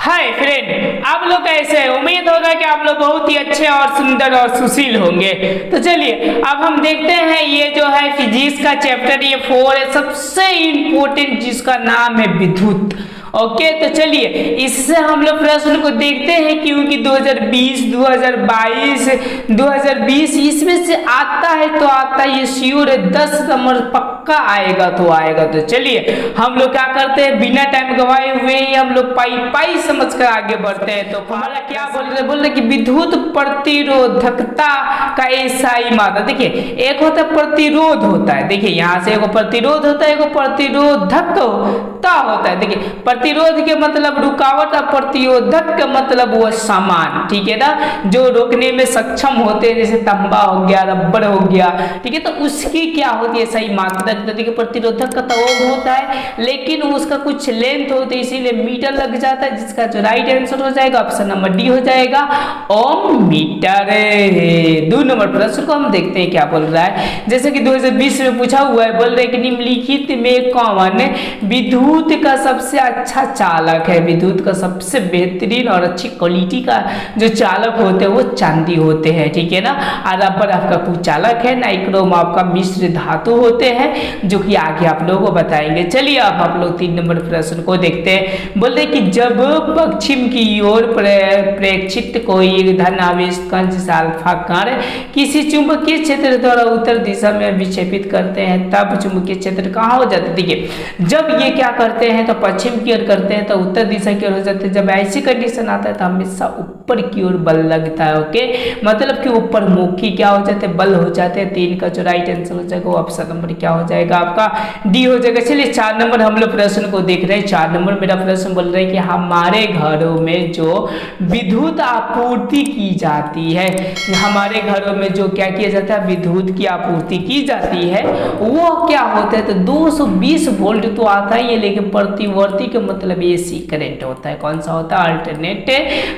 Hi friend, आप लोग कैसे हैं? उम्मीद होगा कि आप लोग बहुत ही अच्छे और सुंदर और सुशील होंगे। तो चलिए अब हम देखते हैं ये जो है फिजिक्स का चैप्टर ये 4 है, सबसे इम्पोर्टेंट जिसका नाम है विद्युत। ओके, तो चलिए इससे हम लोग प्रश्न को देखते हैं क्योंकि 2020, 2022, 2020 इसमें से आता है तो आता है, ये श्योर है 10 नंबर पक्का आएगा तो आएगा। तो चलिए हम लोग क्या करते हैं, बिना टाइम गवाए हुए ही हम लोग पाई समझ कर आगे बढ़ते हैं। तो हमारा क्या बोल रहे कि विद्युत प्रतिरोधकता का एसआई मात्रा। देखिए एक होता है प्रतिरोध होता है, देखिए यहाँ से एगो प्रतिरोध होता है, एगो प्रतिरोधकता होता है। देखिए प्रतिरोध के मतलब रुकावट और प्रतिरोधक का मतलब वो सामान, ठीक है ना, जो रोकने में सक्षम होते हैं, जैसे तांबा हो गया, रबर हो गया, ठीक है। तो उसकी क्या होती है सही मात्रा। तो देखिए प्रतिरोधक का तो ओम होता है लेकिन उसका कुछ लेंथ होती है इसीलिए मीटर लग जाता है, जिसका जो राइट आंसर हो जाएगा ऑप्शन नंबर डी हो जाएगा, ओम मीटर। 2 नंबर प्रश्न को हम देखते हैं क्या बोल रहा है। जैसे कि 2020 में पूछा हुआ है, बोल रहे कि निम्नलिखित में कौन विद्युत का सबसे अच्छा चालक है। विद्युत का सबसे बेहतरीन और अच्छी क्वालिटी का जो चालक होते हैं वो चांदी होते हैं, ठीक है ना। और रबर आपका कुचालक है, नाइक्रोम आपका मिश्र धातु होते हैं, जो कि आगे आप लोगों को बताएंगे। चलिए अब आप लोग 3 नंबर प्रश्न को देखते हैं। बोल रहे कि जब पश्चिम की ओर प्रेक्षित कोई धन आवेश कण अल्फा कण किसी चुंबकीय क्षेत्र द्वारा उत्तर दिशा में विक्षेपित करते हैं तब चुंबकीय क्षेत्र कहाँ हो जाता है। देखिए जब ये क्या करते हैं तो पश्चिम की ओर करते हैं तो उत्तर दिशा की ओर हो जाते हैं। जब ऐसी कंडीशन आता है तो हमेशा ऊपर की ओर बल लगता है। ओके, मतलब कि ऊपर मुखी क्या हो जाते हैं, बल हो जाते हैं। 3 का जो राइट आंसर हो जाएगा वो ऑप्शन नंबर क्या हो जाएगा आपका डी हो जाएगा। चलिए 4 नंबर हम लोग प्रश्न को देख रहे हैं। 4 नंबर मेरा प्रश्न बोल रहा है कि हमारे घरों में जो विद्युत आपूर्ति की जाती है, हमारे घरों में जो क्या किया जाता है विद्युत की आपूर्ति की जाती है वो क्या होता है। तो 220 वोल्ट तो आता ही है लेकिन प्रतिवर्ती के मतलब एसी करंट होता है। कौन सा होता है, अल्टरनेट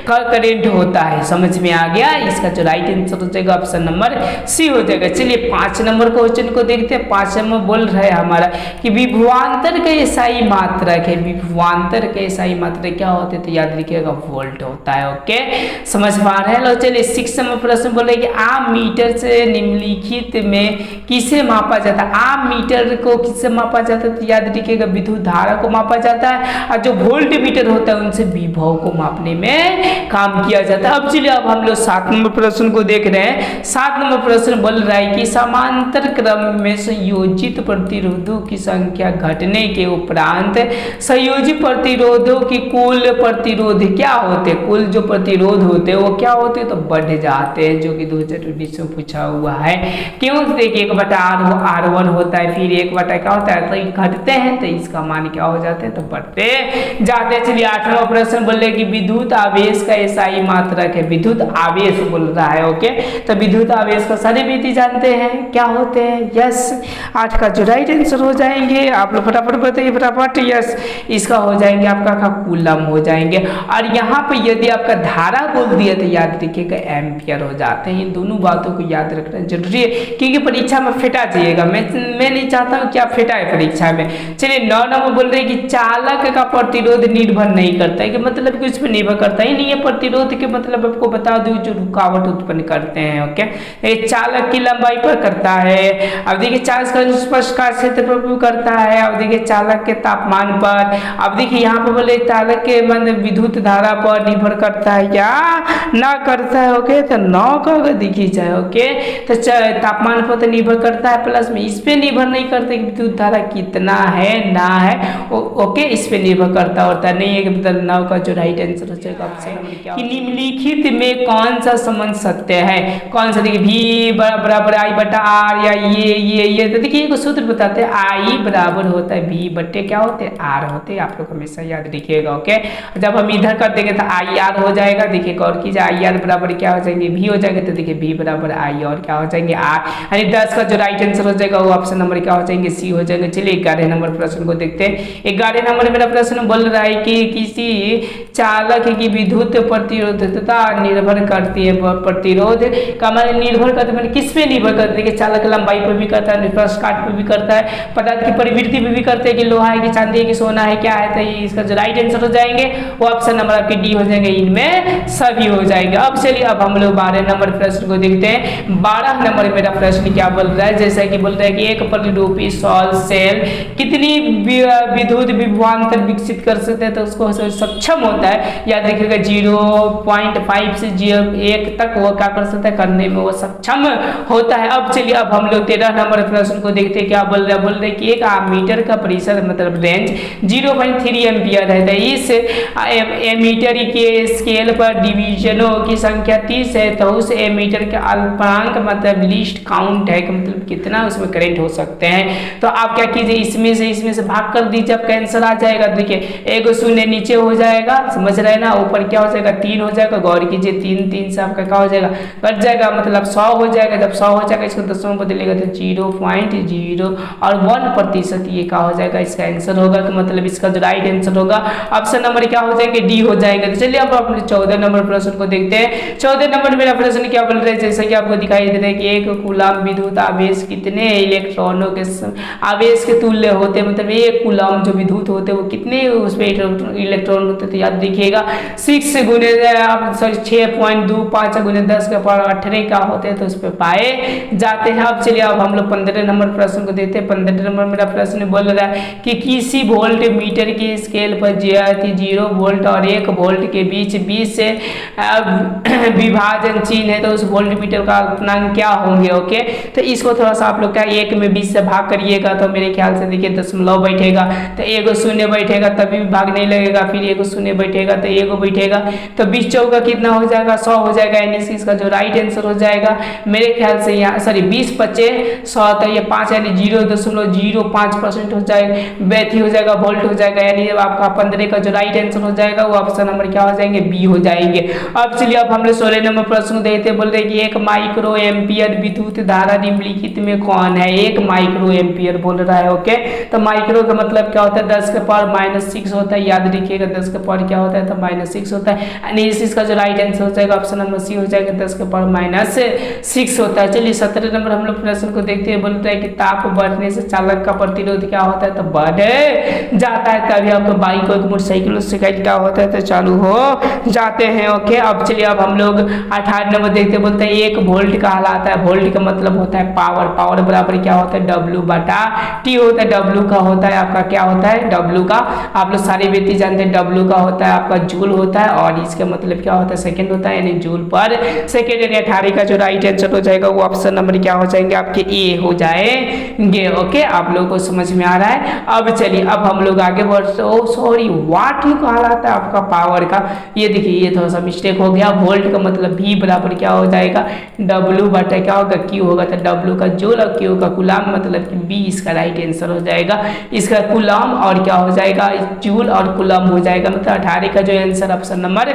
करंट होता है। समझ में आ गया, इसका जो राइट आंसर हो जाएगा ऑप्शन नंबर सी हो जाएगा। चलिए 5 नंबर क्वेश्चन को देखते हैं। 5 नंबर बोल रहे हैं हमारा कि विभवांतर का एसआई मात्रक है। विभवांतर का एसआई मात्रक क्या होते हैं तो याद रखिएगा वोल्ट होता है। ओके, समझ पा रहे हैं लोग। चलिए 6 नंबर प्रश्न बोल रहे कि आम मीटर से निम्नलिखित में किसे मापा जाता है। आम मीटर को किससे मापा जाता है तो याद रखिएगा विद्युत धारा को मापा जाता है, और जो वोल्ट मीटर होता है उनसे विभव को मापने में काम किया जाता है। अब चलिए अब हम लोग 7 नंबर प्रश्न को देख रहे हैं। 7 नंबर प्रश्न बोल रहा है कि समांतर क्रम में संयोजित प्रतिरोधों की संख्या घटने के उपरांत संयोजी प्रतिरोधों की कुल प्रतिरोध क्या होते हैं। कुल जो प्रतिरोध होते हैं वो क्या होते हैं तो बढ़ जाते हैं, जो कि 2019 में पूछा हुआ है। क्यों, देखिए 1/R1 होता है, फिर 1 क्या होता है तो घटते हैं तो इसका मान क्या हो जाते हैं तो बढ़ते जाते हैं। चलिए 8वां प्रश्न बोल रहे कि विद्युत आवेश का एसआई मात्रक है। विद्युत आवेश बोल रहा है। ओके, तो विद्युत आवेश का सारे विधि जानते हैं क्या होते हैं। यस, 8 का जो राइट आंसर हो जाएंगे आप लोग फटाफट बताइए फटाफट। यस, इसका हो जाएंगे आपका कूलम हो जाएंगे। और यहाँ पे यदि आपका धारा बोल दिया तो याद रखिएगा एम्पियर हो जाते हैं। इन दोनों बातों को याद रखना जरूरी है क्योंकि परीक्षा में फेटा जाइएगा। मैं नहीं चाहता हूँ कि आप फेटाए परीक्षा में। चलिए 9 नंबर बोल रहे कि चालक का प्रतिरोध निर्भर नहीं करता है, कि मतलब कि उस पर निर्भर करता ही नहीं है। प्रतिरोध के मतलब आपको बता दूं जो रुकावट उत्पन्न करते हैं। ओके, ये चालक की लंबाई पर करता है। अब देखिए चार्ज का स्पर्शकार क्षेत्र पर भी करता है। अब देखिए चालक के तापमान पर। अब देखिए यहाँ पर बोले चालक के मतलब विद्युत धारा पर निर्भर करता है या ना करता है। ओके, तो 9 का अगर देखी जाए ओके तो तापमान पर तो निर्भर करता है, प्लस में इस पे निर्भर नहीं करता कि विद्युत धारा कितना है ना है। ओके, इस पे निर्भर करता होता नहीं है कि मतलब 9 का जो राइट आंसर हो जाएगा कि निम्नलिखित में कौन सा संबंध सत्य है। कौन सा, देखिए V बराबर I बटा R या ये तो देखिए एक सूत्र बताते हैं I बराबर होता है V बटे क्या होते हैं R होते हैं। आप लोग हमेशा याद रखिएगा। ओके, जब हम इधर कर देंगे तो IR हो जाएगा। देखिए और कीजिए IR बराबर क्या हो जाएंगे V हो जाएगा, तो देखिए V बराबर I और क्या हो जाएंगे R, यानी 10 का जो राइट आंसर हो जाएगा वो ऑप्शन नंबर क्या हो जाएंगे C हो जाएंगे। चलिए 11 नंबर प्रश्न को देखते हैं। 11 नंबर मेरा प्रश्न बोल रहा है कि किसी चालक की विद्युत प्रतिरोधकता निर्भर करती है, प्रतिरोध का मतलब निर्भर करता है, किस पे निर्भर करती है कि चालक लंबाई पर भी करता है, काट पर भी करता है, पदार्थ की प्रवृत्ति पर भी करते हैं कि लोहा है कि चांदी है कि सोना है क्या है। तो इसका जो राइट आंसर हो जाएंगे वो ऑप्शन नंबर आपके डी हो जाएंगे, इनमें सभी हो जाएंगे। अब चलिए अब हम लोग 12 नंबर प्रश्न को देखते हैं। 12 नंबर मेरा प्रश्न क्या बोल रहा है, जैसा कि बोल रहा है कि एक प्रतिरूपी सॉल सेल कितनी विद्युत विभवांतर विकसित कर सकते हैं, तो उसको सक्षम होता है, याद रखिएगा 0.5 से 1 तक वो क्या कर सकता है, करने में वो सक्षम होता है। अब चलिए अब हम लोग 13 नंबर प्रश्न को देखते हैं। क्या बोल रहा है, बोल रहे हैं कि एक एमीटर का परिसर मतलब रेंज 0.3 एम्पियर है। तो इस एमीटर के स्केल पर डिवीजनों की संख्या 30 है, तो उस एमीटर का अल्पांक मतलब लीस्ट काउंट है कि मतलब कितना उसमें करंट हो सकते हैं। तो आप क्या कीजिए, इसमें से भाग कर दीजिए, आपका आंसर आ जाएगा। देखिए एक शून्य नीचे हो जाएगा, समझ रहे ना, ऊपर क्या हो जाएगा 3 हो जाएगा, गौर कीजिए 3 से आपका क्या हो जाएगा, कट जाएगा, मतलब 100 हो जाएगा। जब 100 हो जाएगा इसको दशमलव बदलेगा तो 0.0 और 1% ये क्या हो जाएगा, इसका आंसर होगा कि मतलब इसका जो राइट आंसर होगा ऑप्शन नंबर क्या हो जाएगा, डी हो जाएगा। तो चलिए अब अपने 14 नंबर प्रश्न को देखते हैं। 14 नंबर मेरा प्रश्न क्या बोल रहे हैं, जैसे कि आपको दिखाई दे रहा है कि एक कूलम विद्युत आवेश कितने इलेक्ट्रॉनों के आवेश के तुल्य होते हैं, मतलब एक कूलम जो विद्युत होते हैं वो कितने उसमें इलेक्ट्रॉन होते हैं। तो याद देखिएगा 6 गुने 6.25 गुने 10 के पावर 18 का होते हैं, तो उस पर पाए जाते हैं। अब चलिए अब हम लोग 15 नंबर प्रश्न को देखते हैं। 15 नंबर मेरा प्रश्न बोल रहा है कि किसी वोल्ट मीटर के स्केल पर 0 वोल्ट और 1 वोल्ट के बीच 20 से विभाजन चिन्ह है, तो उस वोल्ट मीटर का अल्पनांक क्या होंगे। ओके, तो इसको थोड़ा सा आप लोग क्या 1 में 20 से भाग करिएगा तो मेरे ख्याल से देखिए दशमलव बैठेगा, तो 1 शून्य बैठेगा तभी भी भाग नहीं लगेगा, फिर 1 शून्य बैठेगा तो 1 बैठेगा, तो 20 चौका कितना हो जाएगा, 100 हो जाएगा। यानी इसका जो राइट आंसर हो जाएगा मेरे ख्याल से यहाँ सॉरी 20 25 100, तो ये 5 यानी 0.05% हो जाएगा, बैथी हो जाएगा, वोल्ट हो जाएगा। यानी जब आपका 15 का जो राइट आंसर हो जाएगा वो ऑप्शन नंबर क्या हो जाएंगे, बी हो जाएंगे। अब चलिए अब हम लोग 16 नंबर प्रश्न देखते हैं। बोल रहे कि 1 माइक्रो एम्पियर विद्युत धारा निम्नलिखित में कौन है। 1 माइक्रो एम्पियर बोल रहा है। ओके, तो माइक्रो का मतलब क्या होता है, 10 के पावर -6 होता है, याद रखिएगा 10 के पावर क्या होता है, तो -6 होता है। यानी इसका जो राइट आंसर हो जाएगा ऑप्शन नंबर सी हो जाएगा, 10 के पावर -6 होता है। चलिए 17 नंबर हम लोग प्रश्न को देखते हैं। बोलता है कि ताप बढ़ने से चालक का प्रतिरोध क्या होता है, तो बढ़ जाता है, तभी आपका बाइक और मोटरसाइकिल क्या होता है, तो चालू हो जाते हैं। ओके, अब चलिए अब हम लोग 18 नंबर देखते हैं। बोलते हैं 1 वोल्ट कहलाता है, वोल्ट का मतलब होता है पावर, पावर बराबर क्या होता है, W/T होता है। W का होता है आपका क्या होता है, W का आप लोग सारे व्यक्ति जानते हैं, W का होता है आपका जूल होता है, और इसका मतलब क्या होता है, सेकंड होता है, यानी जूल पर सेकंड। यानी 18 का जो राइट आंसर हो जाएगा वो ऑप्शन नंबर क्या हो जाएंगे, आपके ए हो जाएंगे। ओके, आप लोगों को समझ में आ रहा है। अब चलिए अब हम लोग आगे बढ़ते हैं। सॉरी, वाट कहलाता है आपका पावर का, ये देखिए ये थोड़ा सा मिस्टेक हो गया। वोल्ट का मतलब V बराबर क्या हो जाएगा, W/, क्या होगा, Q होगा, तो W का जूल और Q का कूलम मतलब कि B इसका राइट आंसर हो जाएगा। इसका कूलम और क्या हो जाएगा, जूल और कूलम हो जाएगा, मतलब 18 का जो आंसर ऑप्शन नंबर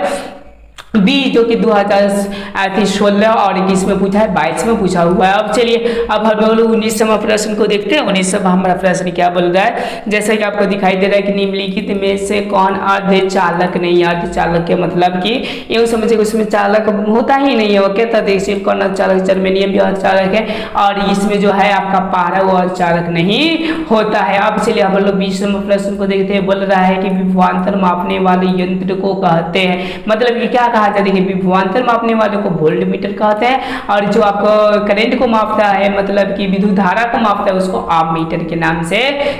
बी, जो कि 2016 और 21 में पूछा है, 22 में पूछा हुआ है। अब चलिए अब हम लोग 19वां प्रश्न को देखते हैं। 19वां हमारा प्रश्न क्या बोल रहा है, जैसा कि आपको दिखाई दे रहा है कि निम्नलिखित में से कौन अर्धचालक नहीं। अर्धचालक के मतलब कि यूँ समझिए उसमें चालक होता ही नहीं है। ओके, तो देखिए कौन अर्धचालक, जर्मेनियम भी अर्धचालक है, और इसमें जो है आपका पारा वो अर्धचालक नहीं होता है। अब चलिए हम लोग 20वां प्रश्न को देखते हैं। बोल रहा है कि विभवांतर मापने वाले यंत्र को कहते हैं, मतलब कि क्या कहा जाता है, देखिए विभवांतर मापने वाले को वोल्ट मीटर कहते हैं, और जो आपको करंट को मापता है मतलब कि विद्युत धारा को मापता है उसको आप मीटर के नाम से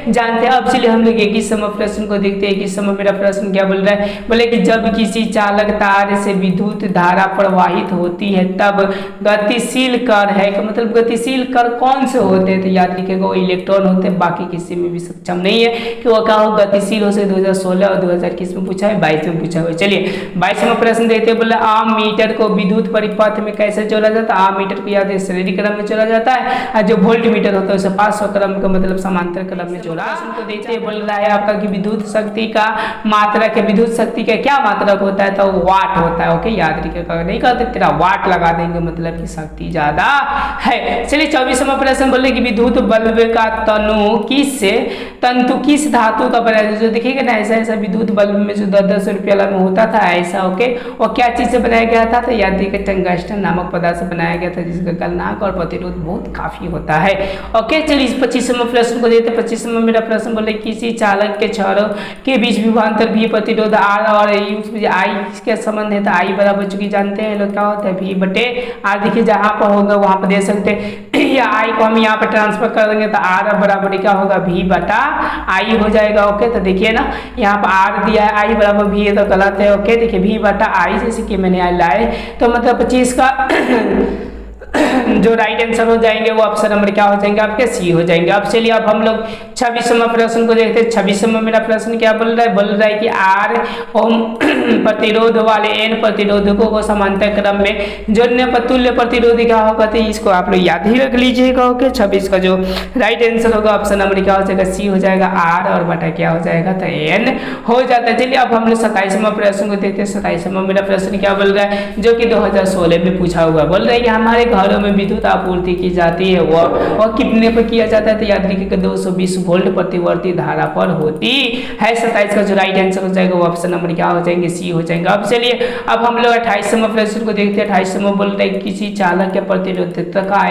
जानते हैं। अब चलिए हम लोग 21वां प्रश्न को देखते हैं। 21वां मेरा प्रश्न क्या बोल रहा है, बोले कि जब किसी चालक तार से विद्युत धारा प्रवाहित होती है तब गतिशील कण है, मतलब गतिशील कण कौन से होते हैं, तो याद रखिएगा वो इलेक्ट्रॉन होते हैं, बाकी किसी में भी सक्षम नहीं है कि वो क्या हो गतिशील हो से 2016 और 2021 में पूछा है, 22 में पूछा हुआ है। चलिए 22वां प्रश्न देखते देखते हैं, बोला आम मीटर को विद्युत परिपथ में कैसे जोड़ा जाता है। आम मीटर को याद श्रेणी क्रम में जोड़ा जाता है, और जो वोल्ट मीटर होता है उसे 500 क्रम का मतलब समांतर क्रम में जोड़ा। उनको देखते हैं, बोल रहा है आपका कि विद्युत शक्ति का मात्रक है। विद्युत शक्ति का क्या मात्रक होता है, तो वाट होता है। ओके, याद रखिएगा, नहीं करते तेरा वाट लगा देंगे मतलब कि शक्ति ज्यादा है। चलिए 24वां प्रश्न बोल रहे कि विद्युत बल्ब का तंतु किस धातु का बना है। जो देखिएगा ना, ऐसा ऐसा विद्युत बल्ब में जो 10-10 रुपये वाला में होता था ऐसा। ओके, और क्या चीज से बनाया गया था, तो याद रखिए टंगस्टन नामक पदार्थ से बनाया गया था, जिसका गलनांक और प्रतिरोध बहुत काफी होता है। ओके, चलिए 25वां प्रश्न को देखते हैं। 25वां मेरा प्रश्न बोले किसी चालक के छोरों के बीच विभवांतर भी प्रतिरोध आर और आई के संबंध है, तो आई बराबर चूंकि जानते हैं लोग क्या होता है भी बटे आर। देखिए जहां पर होगा वहां पर दे सकते हैं, या आई को हम यहाँ पर ट्रांसफर कर देंगे तो आर बराबर क्या होगा, भी बटा आई हो जाएगा। ओके, तो देखिए ना यहाँ पर आर दिया है, आई बराबर भी है तो गलत है। ओके, देखिए भी बटा आई जैसे कि मैंने लाए, तो मतलब 25 का जो राइट आंसर हो जाएंगे वो ऑप्शन नंबर क्या हो जाएंगे आपके, सी हो जाएंगे। अब चलिए अब हम लोग 26वां प्रश्न को देखते हैं। 26वां मेरा प्रश्न क्या बोल रहा है कि आर ओम प्रतिरोध वाले एन प्रतिरोधकों को समांतर क्रम में जोड़ने पर तुल्य प्रतिरोध क्या होगा, तो इसको आप लोग याद ही रख लीजिएगा। ओके, 26 का जो राइट आंसर होगा ऑप्शन नंबर क्या हो जाएगा, सी हो जाएगा। आर और बटा क्या हो जाएगा, तो एन हो जाता है। चलिए अब हम लोग 27वां प्रश्न को देखते हैं। 27वां मेरा प्रश्न क्या बोल रहा है, जो कि 2016 में पूछा हुआ। बोल रहा है कि हमारे घरों में विद्युत आपूर्ति की जाती है वह कितने पर किया जाता है, तो याद रखिएगा 220 वोल्ट प्रतिवर्ती धारा पर होती है। 27 का जो राइट आंसर हो जाएगा वो ऑप्शन नंबर क्या हो जाएंगे, सी हो जाएंगे। अब चलिए अब हम लोग 28वां प्रश्न को देखते हैं। 28वां बोल रहे हैं किसी चालक के प्रतिरोधकता का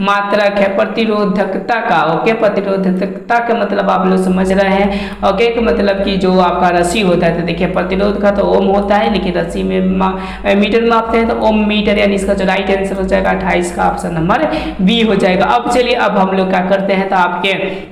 मात्रक है, प्रतिरोधकता का। ओके, प्रतिरोधकता का मतलब आप लोग समझ रहे हैं। ओके, तो मतलब कि जो आपका रस्सी होता है, तो देखिए प्रतिरोध का तो ओम होता है, लेकिन रस्सी में मीटर मापते हैं तो ओम मीटर, यानी इसका जो राइट आंसर हो जाएगा 28 का ऑप्शन नंबर बी हो जाएगा। अब चलिए अब हम लोग क्या करते हैं, तो आपके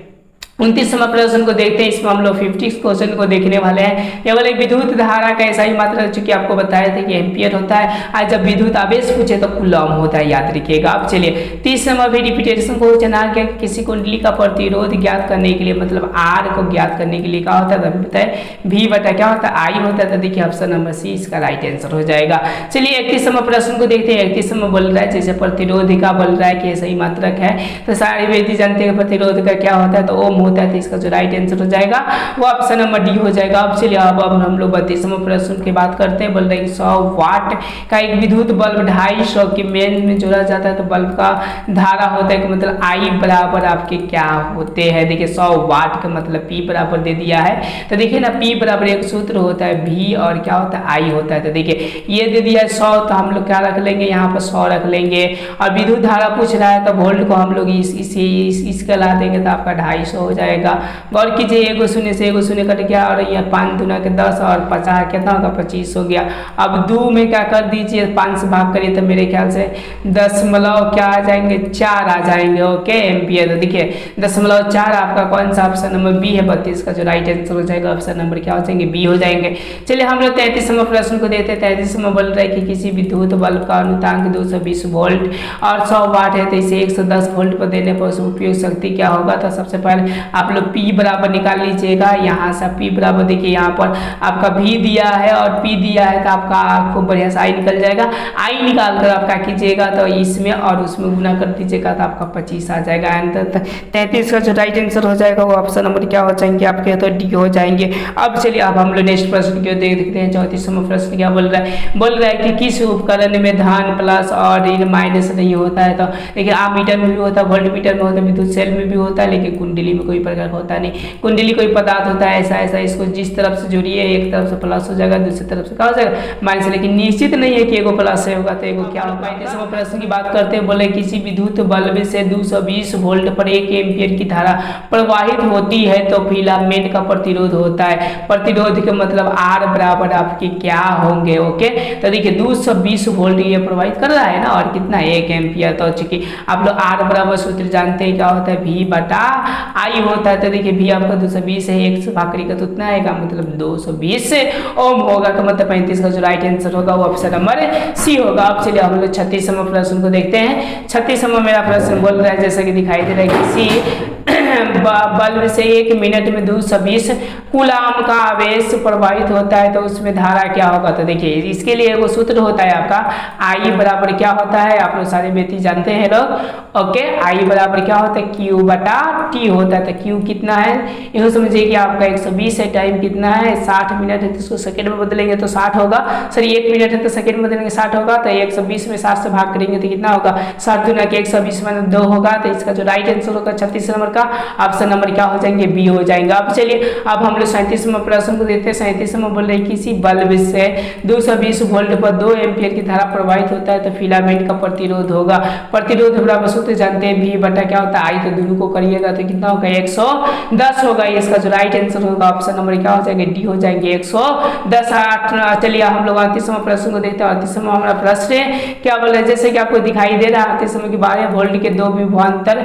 29वां प्रश्न को देखते हैं। इसमें हम लोग 50 क्वेश्चन को देखने वाले हैं। ये वाले विद्युत धारा का ऐसा ही मात्रा चूंकि आपको बताया था कि एम्पियर होता है, आज जब विद्युत आवेश पूछे तो कूलम होता है, याद रखिएगा। अब चलिए 30वां भी रिपीटेशन क्वेश्चन आ गया। किसी कुंडली का प्रतिरोध ज्ञात करने के लिए मतलब आर को ज्ञात करने के लिए क्या होता है, तभी बताए भी बटा क्या होता है, आई होता है। तो देखिए ऑप्शन नंबर सी इसका राइट आंसर हो जाएगा। चलिए 31वां प्रश्न को देखते हैं। 31वां बोल रहा है जैसे प्रतिरोधिका बोल रहा है कि सही मात्रक है, तो सारे व्यक्ति जानते हैं प्रतिरोध का क्या होता है, तो ओम होता है। तो इसका जो राइट आंसर हो जाएगा वो ऑप्शन नंबर डी हो जाएगा। अब चलिए अब हम लोग 32वां प्रश्न की बात करते हैं। बोल रहे हैं 100 वाट का एक विद्युत बल्ब 250 की मेन में जोड़ा जाता है, तो बल्ब का धारा होता है मतलब आई बराबर आपके क्या होते हैं। देखिए 100 वाट का मतलब पी बराबर दे दिया है, तो देखिए ना पी बराबर एक सूत्र होता है भी और क्या होता है आई होता है। तो देखिए ये दे दिया है 100, तो हम लोग क्या रख लेंगे यहाँ पर 100 रख लेंगे। और विद्युत धारा पूछ रहा है तो वोल्ट को हम लोग इसके ला देंगे तो आपका 250 हो जाएगा। गौर कीजिए एगो शून्य से एगो शून्य कट गया, और यहाँ 5 दूना के 10 और 50 कितना होगा 25 हो गया। अब 2 में क्या कर दीजिए 5 से भाग करिए तो मेरे ख्याल से 0.4 क्या आ जाएंगे 4 आ जाएंगे। ओके एम्पियर, तो देखिए 0.4 आपका कौन सा ऑप्शन नंबर बी है। 32 का जो राइट आंसर हो जाएगा ऑप्शन नंबर क्या हो जाएंगे, बी हो जाएंगे। चलिए हम लोग 33वां प्रश्न को देखते हैं। 33वां बोल रहा है कि किसी विद्युत बल्ब का अनुतांक 220 वोल्ट और 100 वाट है, तो इसे 110 वोल्ट पर देने पर उसकी उपयोग शक्ति क्या होगा। तो सबसे पहले आप लोग पी बराबर निकाल लीजिएगा। यहाँ से पी बराबर देखिए यहाँ पर आपका भी दिया है और पी दिया है, तो आपका खूब बढ़िया से आई निकल जाएगा। आई निकाल कर आप क्या कीजिएगा तो इसमें और उसमें गुना कर दीजिएगा तो आपका 25 आ जाएगा। 33 का जो राइट आंसर हो जाएगा वो ऑप्शन नंबर क्या हो जाएंगे आपके, तो डी हो जाएंगे। अब चलिए अब हम लोग नेक्स्ट प्रश्न को देखते हैं। 34वां प्रश्न क्या बोल रहा है कि किस उपकरण में धन प्लस और ऋण माइनस नहीं होता है। तो देखिए आमीटर में भी होता है, वोल्ट मीटर में होता है, विद्युत सेल में भी होता है, लेकिन कुंडली में कोई प्रकार का होता नहीं। कुंडली कोई पदार्थ होता है ऐसा ऐसा, इसको जिस तरफ से जुड़िए एक तरफ से प्लस हो जाएगा, दूसरी तरफ से क्या हो जाएगा माइनस, लेकिन निश्चित नहीं है कि एगो प्लस से होगा तो एगो क्या होगा। 35वां प्रश्न की बात करते हैं। बोले किसी विद्युत बल्ब से 220 वोल्ट पर 1 एम्पियर की धारा प्रवाहित होती है तो फिलामेंट का प्रतिरोध होता है। प्रतिरोध के मतलब आर बराबर आपके क्या होंगे। ओके, तो देखिए 220 वोल्ट ये प्रवाहित कर रहा है ना, और कितना 1 एम्पियर। तो चूंकि आप लोग आर बराबर सूत्र जानते हैं क्या होता है, भी बटा आई होता है। तो देखिए भी आपका 220 है, 1 से भाग करेगा तो उतना आएगा मतलब 220 ओम होगा का मतलब 35 का जो राइट आंसर होगा वो ऑप्शन नंबर सी होगा। अब चलिए हम लोग 36वां प्रश्न को देखते हैं। 36वां मेरा प्रश्न बोल रहा है जैसा कि दिखाई दे रहा है किसी बल्ब से 1 मिनट में 220 कूलाम का आवेश प्रवाहित होता है तो उसमें धारा क्या होगा। तो देखिए इसके लिए वो सूत्र होता है आपका आई बराबर क्या होता है, आप लोग सारे बेटी जानते हैं लोग। ओके, आई बराबर क्या होता है, क्यू बटा टी होता है। तो क्यू कितना है, यह समझिए कि आपका 120 है, टाइम कितना है 60 मिनट है, तो इसको सेकेंड में बदलेंगे तो 60 होगा, सॉरी 1 मिनट है तो सेकेंड में बदलेंगे 60 होगा। तो 120 में 60 से भाग करेंगे तो कितना होगा, 60 गुना के 120 में 2 होगा। तो इसका जो राइट आंसर होगा 36 नंबर का ऑप्शन नंबर क्या हो जाएंगे, बी हो जाएंगे। अब चलिए अब हम लोग 37वें प्रश्न को देखते हैं। 37वें बोल रहे हैं किसी बल्ब से 220 वोल्ट पर 2 एम्पियर की धारा प्रवाहित होता है तो फिलामेंट का प्रतिरोध होगा। प्रतिरोध बराबर सूत्र जानते हैं, भी बटा क्या होता है आई, तो दोनों को करिएगा तो कितना होगा 110 होगा। इसका जो राइट आंसर होगा ऑप्शन नंबर क्या हो जाएंगे, डी हो जाएंगे 110। चलिए हम लोग 38वें प्रश्न को देखते हैं। 38वां हमारा प्रश्न है क्या बोल रहे हैं, जैसे कि आपको दिखाई दे रहा है 38वें की 12 वोल्ट के 2 विभवांतर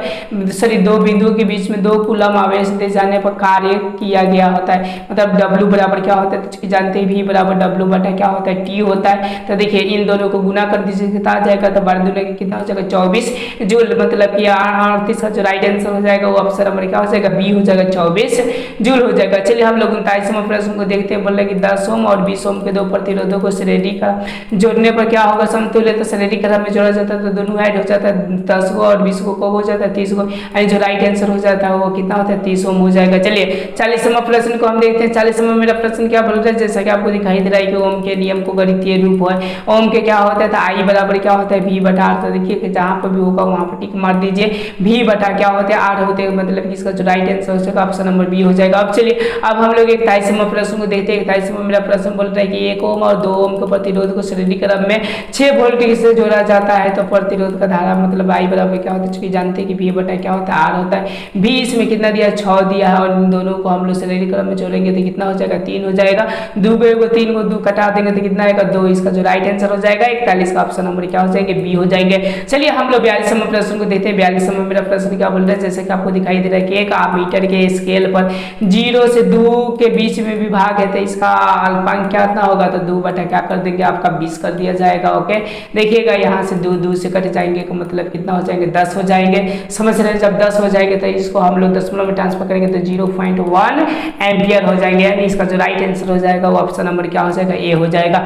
सॉरी 2 बिंदुओं के बीच में 2 कूलम आवेश दे जाने पर कार्य किया गया होता है। मतलब W बराबर क्या होता है, तो जानते हैं V बराबर W बटा क्या होता है, T होता है। तो देखिए इन दोनों को गुना कर दीजिए कितना आ जाएगा, तो 12 दूना कितना हो जाएगा 24 जूल, मतलब कि 38 का जो राइट आंसर हो जाएगा वो ऑप्शन नंबर क्या हो जाएगा, बी हो जाएगा 24 जूल हो जाएगा। चलिए हम लोग 39वें प्रश्न को देखते हैं। बोल रहे कि 10 ओम और 20 ओम के 2 प्रतिरोधों को श्रेणी क्रम जोड़ने पर क्या होगा, समतुल्य। तो श्रेणी क्रम में जोड़ा जाता है तो दोनों ऐड हो जाता है, 10 को और 20 को कब हो जाता है 30 को, यानी जो राइट आंसर हो जाता है वो कितना होता है 30 ओम हो जाएगा। चलिए 40वां प्रश्न को हम देखते हैं। 40वां मेरा प्रश्न क्या बोल रहा है, जैसा कि आपको दिखाई दे रहा है कि ओम के नियम को गणितीय रूप है। ओम के क्या होता है, तो आई बराबर क्या होता है V बटा आर। तो देखिए कि जहां पर भी होगा वहां पर टिक मार दीजिए, V बटा क्या होते हैं आर होते हैं, मतलब कि इसका जो राइट आंसर हो जाएगा ऑप्शन नंबर बी हो जाएगा। अब चलिए अब हम लोग 41वां प्रश्न को देखते हैं। 41वां मेरा प्रश्न बोल रहा है कि 1 ओम और 2 ओम के प्रतिरोध को श्रेणी क्रम में 6 वोल्ट से जोड़ा जाता है तो प्रतिरोध का धारा मतलब आई बराबर क्या होता है, चूंकि जानते हैं कि V बटा क्या होता है आर होता है। V इसमें कितना दिया 6 दिया है और इन दोनों को हम लोग श्रेणी क्रम में जोड़ेंगे तो कितना हो जाएगा 3 हो जाएगा। 2 को 3 को 2 कटा देंगे तो कितना आएगा 2। इसका जो राइट आंसर हो जाएगा 41 का ऑप्शन नंबर क्या हो जाएंगे, बी हो जाएंगे। चलिए हम लोग 42वें प्रश्न को देखते हैं। 42वें मेरा प्रश्न क्या बोल रहा है, जैसे कि आपको दिखाई दे रहा है कि एक मीटर के स्केल पर 0 से 2 के बीच में विभाग है तो इसका अल्पांक क्या होगा, तो 2 बटा क्या कर देंगे आपका 20 कर दिया जाएगा। ओके देखिएगा यहाँ से 2 से कट जाएंगे तो मतलब कितना हो जाएंगे 10 हो जाएंगे। समझ रहे हैं, जब 10 हो जाएंगे तो इसको हम लोग दशमलव में ट्रांसफर करेंगे तो 0.1 एम्पियर हो जाएंगे, यानी इसका जो राइट आंसर हो जाएगा वो ऑप्शन नंबर क्या हो जाएगा, ए हो जाएगा।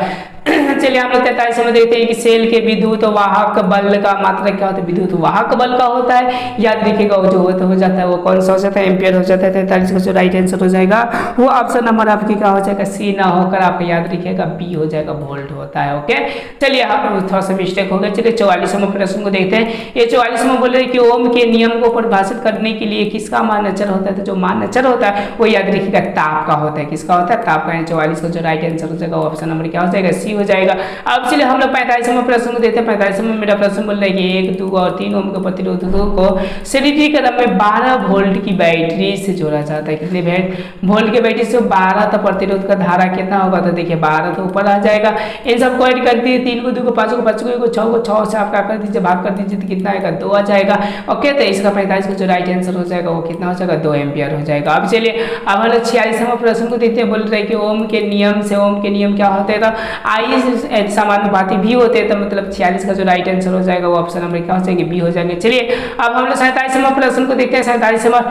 चलिए हम लोग 43 में देखते हैं कि सेल के विद्युत वाहक बल का मात्रा क्या होता है, विद्युत वाहक बल का होता है। याद रखिएगा वो जो हो जाता है वो कौन सा हो जाता है, एम्पियर हो जाता है। 43 का जो राइट आंसर हो जाएगा वो ऑप्शन नंबर आपकी क्या हो जाएगा, सी ना होकर आपका याद रखिएगा बी हो जाएगा, वोल्ट होता है। ओके चलिए आप थोड़ा सा मिस्टेक हो गया। चलिए 44वें प्रश्न को देखते हैं। ये 44वें बोल रहे हैं कि ओम के नियम को परिभाषित करने के लिए किसका मान अचर होता है, तो जो मान अचर होता है वो याद रखिएगा ताप का होता है। किसका होता है, ताप का। 44 का जो राइट आंसर हो जाएगा ऑप्शन नंबर क्या हो जाएगा, सी हो जाएगा। अब चलिए हम लोग 45वें प्रश्न को देखते हैं। 45वें मेरा प्रश्न बोल रहा है कि 1, 2 और 3 ओम के प्रतिरोधकों को श्रेणी क्रम में 12 वोल्ट की बैटरी से जोड़ा जाता है। कितने वोल्ट की बैटरी से 12, तो प्रतिरोध का धारा कितना होगा, तो देखिए 12 तो ऊपर आ जाएगा। इन सबको ऐड कर दिए, 3 को 2 को 5 को 5 को 6 को 6 से आप क्या कर दीजिए भाग कर दीजिए तो कितना आएगा 2 आ जाएगा। ओके तो इसका 45 का जो राइट आंसर हो जाएगा वो कितना हो जाएगा 2 एम्पियर हो जाएगा। अब चलिए अब हम लोग 46वें प्रश्न को देखते हैं। बोल रहे हैं कि ओम के नियम से ओम के नियम क्या होते हैं, तो आई समानुपाती भी होते हैं, तो मतलब 46 का जो राइट आंसर हो जाएगा वो ऑप्शन नंबर क्या हो जाएंगे, बी हो जाएंगे। चलिए अब हम लोग 47वें प्रश्न को देखते हैं। 47वां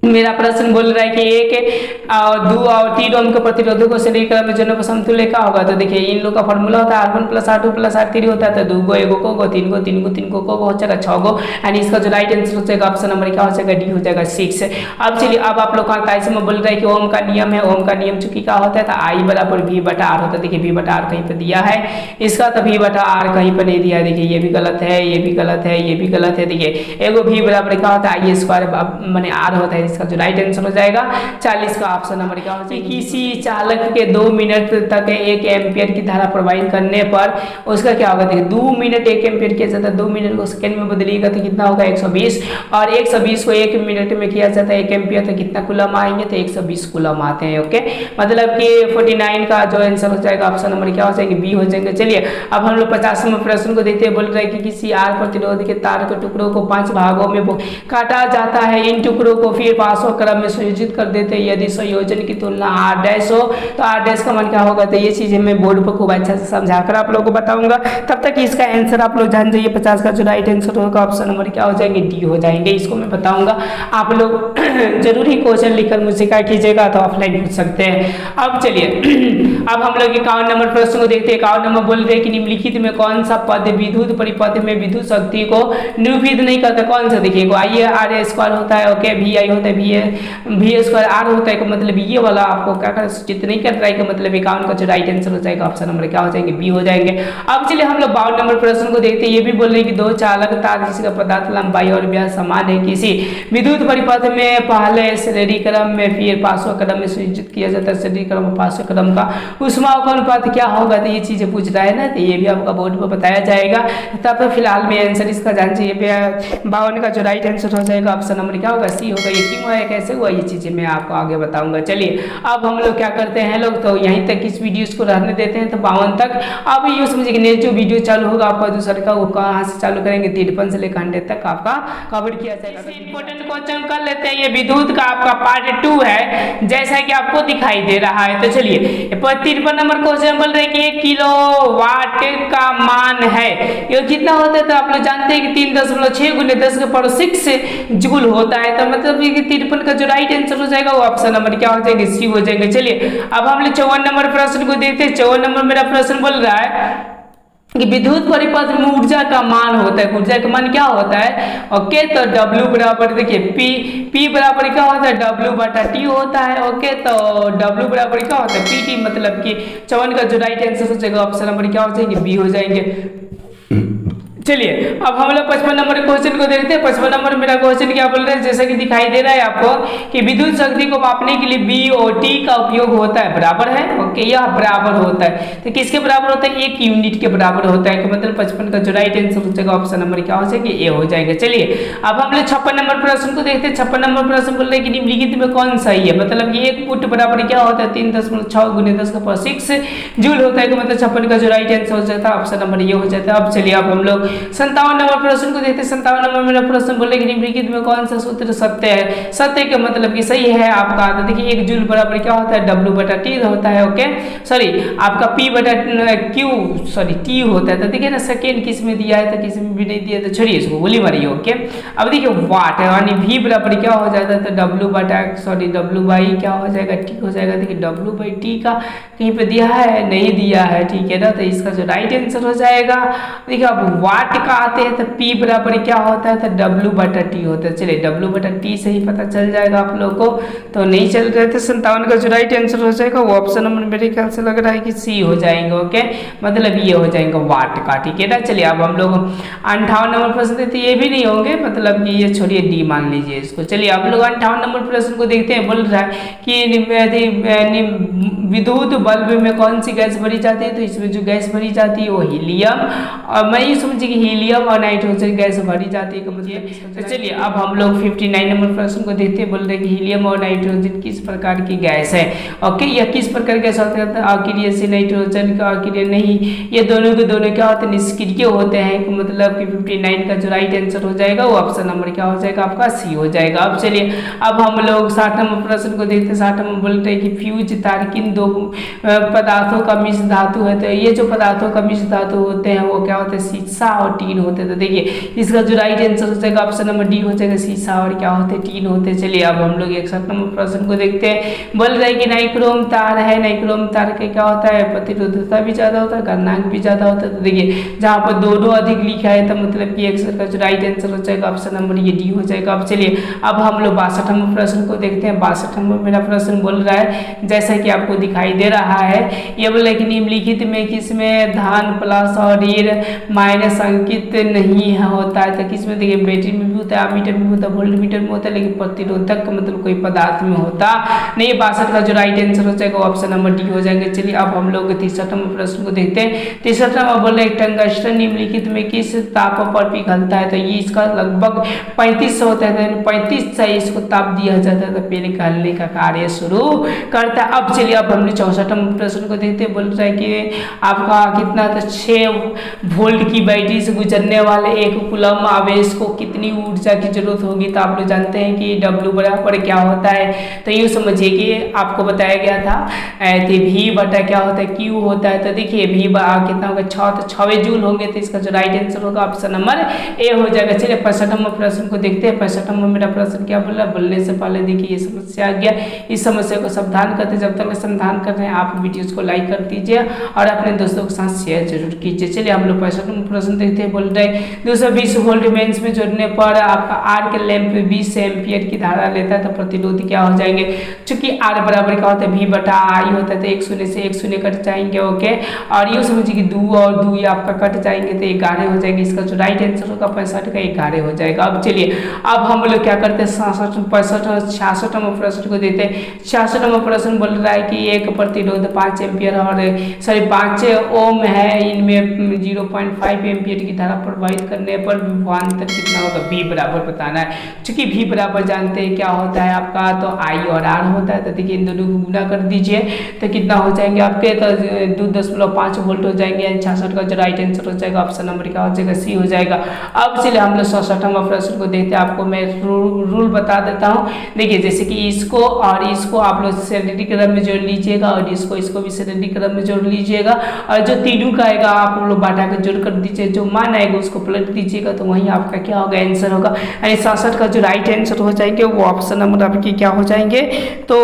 मेरा प्रश्न बोल रहा है कि 1 और 2 और 3 ओम के प्रतिरोधों को श्रेणी क्रम में जोड़ने पर समतुल्य क्या होगा, तो देखिए इन लोग का फॉर्मूला होता है R1 + R2 + R3 होता है। तो 2 को 1 को 3 को 3 को 3 को हो जाएगा 6 को, यानी इसका जो राइट आंसर हो जाएगा ऑप्शन नंबर क्या हो जाएगा, डी हो जाएगा 6। अब चलिए अब आप लोग 48 में बोल रहे हैं कि ओम का नियम है। ओम का नियम चूंकि क्या होता है, तो आई बराबर V बटा आर होता है। देखिए V बटा आर कहीं पर दिया है, इसका तो V बटा आर कहीं पर नहीं दिया है। देखिए ये भी गलत है, ये भी गलत है, ये भी गलत है। देखिए एगो V बराबर क्या होता है I² माने आर होता है। इसका जो राइट आंसर हो जाएगा 40 का ऑप्शन नंबर क्या हो जाएगा, किसी चालक के 2 मिनट तक 1 एम्पियर की धारा प्रवाहित करने पर उसका क्या होगा, देखिए 2 मिनट 1 एम्पियर किया जाता है, 2 मिनट को सेकंड में बदलिएगा तो कितना होगा 120, और 120 को 1 मिनट में किया जाता है 1 एम्पियर तो कितना कूलम आएंगे, तो 120 कूलम आते हैं। ओके मतलब कि 49 का जो आंसर हो जाएगा ऑप्शन नंबर क्या हो जाएंगे, बी हो जाएंगे। चलिए अब हम लोग 50वें प्रश्न को देखते हैं। बोल रहे हैं कि किसी आर प्रतिरोध के तार के टुकड़ों को 5 भागों में काटा जाता है, इन टुकड़ों को फिर पांचवें क्रम में संयोजित कर देते हैं। यदि संयोजन की तुलना r डैश हो तो r डैश का मान क्या होगा। तो ये चीजें मैं बोर्ड पर खूब अच्छा से समझा कर आप लोगों को बताऊंगा। तब तक इसका आंसर आप लोग जान जाइए। 50 का जो राइट आंसर होगा ऑप्शन नंबर क्या हो जाएंगे, डी हो जाएंगे। इसको मैं बताऊंगा, आप लोग जरूर ही क्वेश्चन लिखकर मुझसे क्या कीजिएगा तो ऑफलाइन पूछ सकते हैं। अब चलिए अब हम लोग 51 नंबर प्रश्न को देखते हैं। 51 नंबर बोल रहे हैं कि निम्नलिखित में कौन सा पद विद्युत परिपथ में विद्युत शक्ति को निरूपित नहीं करता। कौन सा देखिए, आइए आर स्क्वायर होता है, ओके, वी आई होता है, वी स्क्वायर आर होता है, मतलब ये वाला आपको क्या कर सूचित नहीं कर रहा है कि मतलब 51 का जो राइट आंसर हो जाएगा ऑप्शन नंबर क्या हो जाएंगे, बी हो जाएंगे। अब चलिए हम लोग 52 नंबर प्रश्न को देखते हैं। ये भी बोल रहे हैं कि दो चालक तार जिसका पदार्थ लंबाई और व्यास समान है किसी विद्युत परिपथ में पहले श्रेणी क्रम में फिर पांचवें क्रम में संयोजित किया जाता है। श्रेणी क्रम और पांचवें क्रम का ऊष्मा अनुपात क्या होगा। तो ये चीजें पूछ रहा है ना, तो ये भी आपका बोर्ड पर बताया जाएगा। तब फिलहाल में आंसर इसका जान चाहिए। 52 का जो राइट आंसर हो जाएगा ऑप्शन नंबर क्या होगा, सी होगा। ये क्यों है, कैसे हुआ, ये चीजें मैं आपको आगे बताऊंगा। चलिए अब हम लोग क्या करते हैं लोग, तो यहीं तक इस वीडियो को रहने देते हैं। तो 52 तक अब ये समझिए कि नेक्स्ट जो वीडियो चालू होगा आपका दूसरे का, वो कहाँ से चालू करेंगे, 53 से लेकर 100 तक आपका कवर किया जाएगा। इंपॉर्टेंट क्वेश्चन कर लेते हैं। ये विद्युत का आपका पार्ट 2 है, जैसा कि आपको दिखाई दे रहा है। तो चलिए 53 नंबर क्वेश्चन बोल रहे हैं कि 1 किलोवाट का मान है, ये कितना होता है। तो आप लोग जानते हैं कि 3.6 गुने 10⁻6 जूल होता है। तो मतलब ये 53 का जो राइट आंसर हो जाएगा वो ऑप्शन नंबर क्या हो जाएंगे, सी हो जाएंगे। चलिए अब हम लोग 54 नंबर प्रश्न को देखते हैं। 54 नंबर मेरा प्रश्न बोल रहा है कि विद्युत परिपथ में ऊर्जा का मान होता है। ऊर्जा का मान क्या होता है, ओके। तो W बराबर देखिए P बराबर क्या होता है, W/T होता है, ओके। तो W बराबर क्या होता है, PT, मतलब कि 54 का जो राइट आंसर हो जाएगा ऑप्शन नंबर क्या हो जाएंगे, बी हो जाएंगे। चलिए अब हम लोग 55 नंबर क्वेश्चन को देखते हैं। 55 नंबर मेरा क्वेश्चन क्या बोल रहे हैं, जैसा कि दिखाई दे रहा है आपको कि विद्युत शक्ति को मापने के लिए बी और टी का उपयोग होता है, बराबर है, ओके। यह बराबर होता है, तो किसके बराबर होता है, 1 यूनिट के बराबर होता है। मतलब 55 का जो राइट आंसर हो जाएगा ऑप्शन नंबर क्या हो जाएगा, ए हो जाएगा। चलिए अब हम लोग 56 नंबर प्रश्न को देखते हैं। 56 नंबर प्रश्न बोल रहे हैं कि निम्नलिखित में कौन सही है। मतलब कि 1 फुट बराबर क्या होता है, 3.6 गुने 10⁻6 जूल होता है। मतलब 56 का जो राइट आंसर हो जाता है ऑप्शन नंबर ये हो जाता है। अब चलिए अब हम लोग 57 नंबर प्रश्न को देखते हैं। 57 नंबर मेरा प्रश्न बोले कि निम्नलिखित में कौन सा सूत्र सत्य है। सत्य का मतलब कि सही है आपका। तो देखिए 1 जूल बराबर क्या होता है, W/T होता है, ओके। सॉरी आपका T होता है। तो देखिए ना सेकेंड किस में दिया है, तो किस में भी नहीं दिया, तो छोड़िए इसको, गोली मारिए, ओके। अब देखिए वाट यानी V बराबर क्या हो जाता है, तो W क्या हो जाएगा, T हो जाएगा। देखिए W/T का कहीं पे दिया है, नहीं दिया है, ठीक है ना। तो इसका जो राइट आंसर हो जाएगा, देखिए अब वाट का आते हैं तो P बराबर क्या होता है, तो W/T होता है। चलिए W/T से ही पता चल जाएगा आप लोग को, तो नहीं चल रहे थे। 57 का जो राइट आंसर हो जाएगा वो ऑप्शन नंबर मेरे ख्याल से लग रहा है कि सी हो जाएंगे, ओके। मतलब ये हो जाएगा वाट का, ठीक है ना। चलिए अब हम लोग 58 नंबर प्रश्न देते, ये भी नहीं होंगे, मतलब कि ये छोड़िए, डी मान लीजिए इसको। चलिए आप लोग 58 नंबर प्रश्न को देखते हैं। बोल रहा है कि विद्युत बल्ब में कौन सी गैस भरी जाती है। तो इसमें जो गैस भरी जाती है वो हीलियम, और मैं ये समझिए कि हीलियम और नाइट्रोजन गैस भरी जाती है। तो चलिए अब हम लोग 59 नंबर प्रश्न को देखते हैं। बोल रहे हैं कि हीलियम और नाइट्रोजन किस प्रकार की गैस है, ओके। यह किस प्रकार गैस होता है, अक्रिय से नाइट्रोजन का अक्रिय नहीं, ये दोनों के दोनों क्या होते हैं, निष्क्रिय होते हैं। मतलब कि 59 का जो राइट आंसर हो जाएगा वो ऑप्शन नंबर क्या हो जाएगा आपका, सी हो जाएगा। अब चलिए अब हम लोग 60 नंबर प्रश्न को देखते हैं। 60 नंबर बोलते हैं कि फ्यूज तार किन दो पदार्थों का मिश्र धातु है। तो ये जो पदार्थों का मिश्र धातु होते हैं वो क्या होते हैं, शीशा और टीन होते हैं। तो देखिए इसका जो राइट आंसर हो जाएगा ऑप्शन नंबर डी हो जाएगा, शीशा और क्या होते हैं, टीन होते हैं। चलिए अब हम लोग 61 नंबर प्रश्न को देखते हैं। बोल रहे हैं कि नाइक्रोम तार है, नाइक्रोम तार के क्या होता है, प्रतिरोधकता भी ज्यादा होता है, गलनांक भी ज्यादा होता है। तो देखिए जहाँ पर दोनों अधिक लिखा है तो मतलब कि 61 का जो राइट आंसर हो जाएगा ऑप्शन नंबर ये डी हो जाएगा। अब चलिए अब हम लोग 62 नंबर प्रश्न को देखते हैं। 62 नंबर मेरा प्रश्न बोल रहा है, जैसा कि आपको दिखाई दे रहा है, ये बोले कि निम्नलिखित में किसमें धन प्लस और माइनस अंकित नहीं होता है। तो किसमें देखिए बैटरी में भी होता है, एमीटर में होता है, वोल्ट मीटर में होता है, लेकिन प्रतिरोधक का मतलब कोई पदार्थ में होता नहीं। 62 का जो राइट आंसर हो जाएगा ऑप्शन नंबर डी हो जाएंगे। चलिए अब हम लोग 63 नंबर प्रश्न को देखते हैं। 63 नंबर बोल रहे हैं टंगस्टन निम्नलिखित में किस ताप पर पिघलता है। तो ये इसका लगभग 3500 होता है, 35 से इसको ताप दिया जाता है तो पिघलने का कार्य शुरू करता है। अब चलिए अब हमने 64 नंबर प्रश्न को देखते हैं। बोल रहा है कि आपका कितना था, 6 वोल्ट की बैटरी लकड़ी से गुजरने वाले एक कूलम आवेश को कितनी ऊर्जा की जरूरत होगी। तो आप लोग जानते हैं कि W बराबर क्या होता है, तो यूँ समझिए कि आपको बताया गया था तो V बटा क्या होता है, Q होता है। तो देखिए V कितना होगा 6, तो 6 जूल होंगे। तो इसका जो राइट आंसर होगा ऑप्शन नंबर ए हो जाएगा। चलिए 65वां प्रश्न को देखते हैं। 65वां मेरा प्रश्न क्या बोल रहा है, बोलने से पहले देखिए ये समस्या आ गया। इस समस्या को समाधान करते, जब तक समाधान कर रहे हैं आप वीडियोस को लाइक कर दीजिए और अपने दोस्तों के साथ शेयर जरूर कीजिए। चलिए हम लोग 65वां प्रश्न देखते हैं। बोल रहे 220 वोल्ट मेंस में जोड़ने पर आपका आर के लैंप 20 एम्पियर की धारा लेता है, तो प्रतिरोध क्या हो जाएंगे। चूंकि आर बराबर क्या होता है, V बटा आई होता है, तो 1 शून्य से 1 शून्य कट जाएंगे। ओके, और यूँ समझिए कि 2 और 2 आपका कट जाएंगे तो 11 हो जाएंगे। इसका जो राइट आंसर होगा 65 का 11 हो जाएगा। अब चलिए अब हम लोग क्या करते हैं 66वां प्रश्न को देते हैं। 66वां प्रश्न बोल रहा है कि एक प्रतिरोध 5 एम्पियर और 5 ओम है, इनमें 0.5 एम्पियर की धारा प्रवाहित करने पर विभवांतर कितना होगा, V बराबर बताना है। चूंकि V बराबर जानते हैं क्या होता है आपका, तो I और R होता है। तो देखिए इन दोनों को गुना कर दीजिए तो कितना हो जाएंगे आपके, तो 2.5 वोल्ट हो जाएंगे। 66 का जो राइट आंसर हो जाएगा ऑप्शन नंबर क्या हो जाएगा, सी हो जाएगा। अब चलिए हम लोग 67वां प्रश्न को देखते हैं। आपको मैं रूल बता देता हूँ। देखिए जैसे कि इसको और इसको आप लोग श्रेणी क्रम में जोड़ लीजिएगा और इसको भी श्रेणी क्रम में जोड़ लीजिएगा, और जो तीनों का आएगा आप लोग बांटा कर जोड़ कर दीजिए, जो मान आएगा उसको पलट दीजिएगा, तो वहीं आपका क्या होगा आंसर होगा। यानी 67 का जो राइट आंसर हो जाएंगे वो ऑप्शन नंबर आपके क्या हो जाएंगे, तो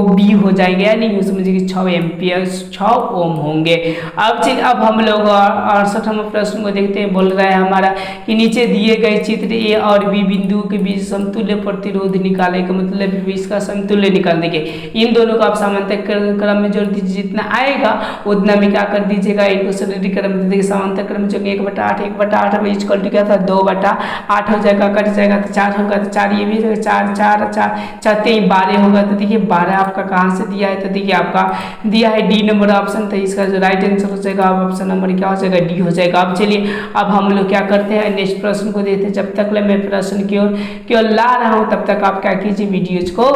बी हो जाएंगे। यानी यूँ समझिए कि 6 एम्पियर 6 ओम होंगे। अब हम लोग 68वां प्रश्न को देखते हैं। बोल रहा है हमारा कि नीचे दिए गए चित्र ए और बी बिंदु के बीच समतुल्य प्रतिरोध निकाले का मतलब इसका समतुल्य निकाल देंगे। इन दोनों को आप समांतर क्रम में जोड़ दीजिए, जितना आएगा उतना में क्या कर दीजिएगा, इनको श्रेणी क्रम में देखिए समांतर क्रम में जोड़ेंगे। 1/8 में इक्वल टू क्या था 2/8 हो जाएगा, कट जाएगा तो 4 होगा, तो 4 ये भी 4 4 4 4 12 होगा। तो देखिए 12 आपका कहाँ से दिया है, तो देखिए आपका दिया है डी नंबर ऑप्शन, तो इसका जो राइट आंसर हो जाएगा ऑप्शन नंबर क्या हो जाएगा, डी हो जाएगा। अब चलिए अब हम लोग क्या करते हैं नेक्स्ट प्रश्न को देखते हैं। जब तक मैं प्रश्न क्यों ला रहा हूँ तब तक आप क्या कीजिए, वीडियोज को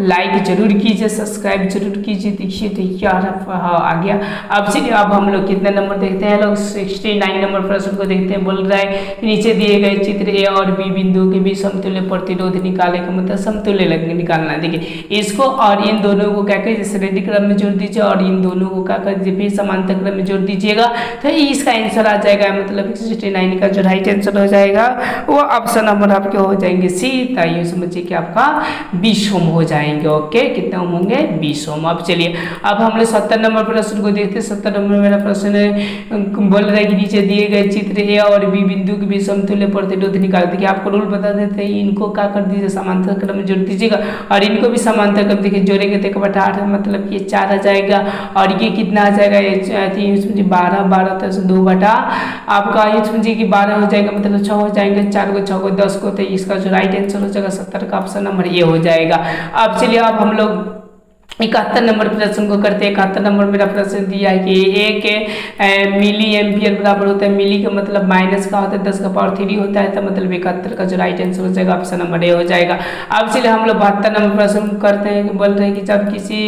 लाइक जरूर कीजिए, सब्सक्राइब जरूर कीजिए। देखिए तो क्या आ गया। अब चलिए अब हम लोग कितने नंबर देखते हैं लोग, 69 नंबर प्रश्न को देखते हैं। बोल रहा है नीचे दिए गए चित्र ए और बी बिंदु के बीच समतुल्य प्रतिरोध निकाले का मतलब समतुल्य निकालना। देखिए इसको और इन दोनों को क्या करिए श्रेणी क्रम में जोड़ दीजिए और इन दोनों को क्या कर दीजिए फिर समांतर क्रम में जोड़ दीजिएगा, तो इसका आंसर आ जाएगा। मतलब 69 का जो राइट आंसर हो जाएगा वो ऑप्शन नंबर आपके हो जाएंगे सी। तो ये समझिए कि आपका 20 ओम हो जाएंगे। ओके, कितने ओम होंगे 20 ओम। अब चलिए अब हम लोग 70 नंबर प्रश्न को देखते हैं। 70 नंबर मेरा प्रश्न बोल रहा है कि नीचे दिए गए चित्र ए और बी बिंदु के बीच समतुल्य प्रतिरोध निकाल देखिए। आपको रूल बता देते हैं, इनको क्या कर दीजिए समांतर क्रम में जोड़ दीजिएगा और इनको भी समांतर क्रम देखिए जोड़ेंगे तो 1/8 मतलब कि 4 आ जाएगा और ये कितना आ जाएगा 12 12 तो 2 बटा आपका ये समझिए कि 12 हो जाएगा मतलब 6 हो जाएंगे, 4 को 6 को 10 को, तो इसका जो राइट आंसर हो जाएगा 70 का ऑप्शन नंबर ये हो जाएगा। अब चलिए अब हम लोग 71 नंबर प्रश्न को करते हैं। 71 नंबर मेरा प्रश्न दिया है कि एक मिली एम्पियर बराबर होता है, मिली का मतलब माइनस का होता है 10 का पावर 3 होता है, तो मतलब 71 का जो राइट आंसर हो जाएगा ऑप्शन नंबर ए हो जाएगा। अब चलिए हम लोग 72 नंबर प्रश्न करते हैं। बोल रहे हैं कि जब किसी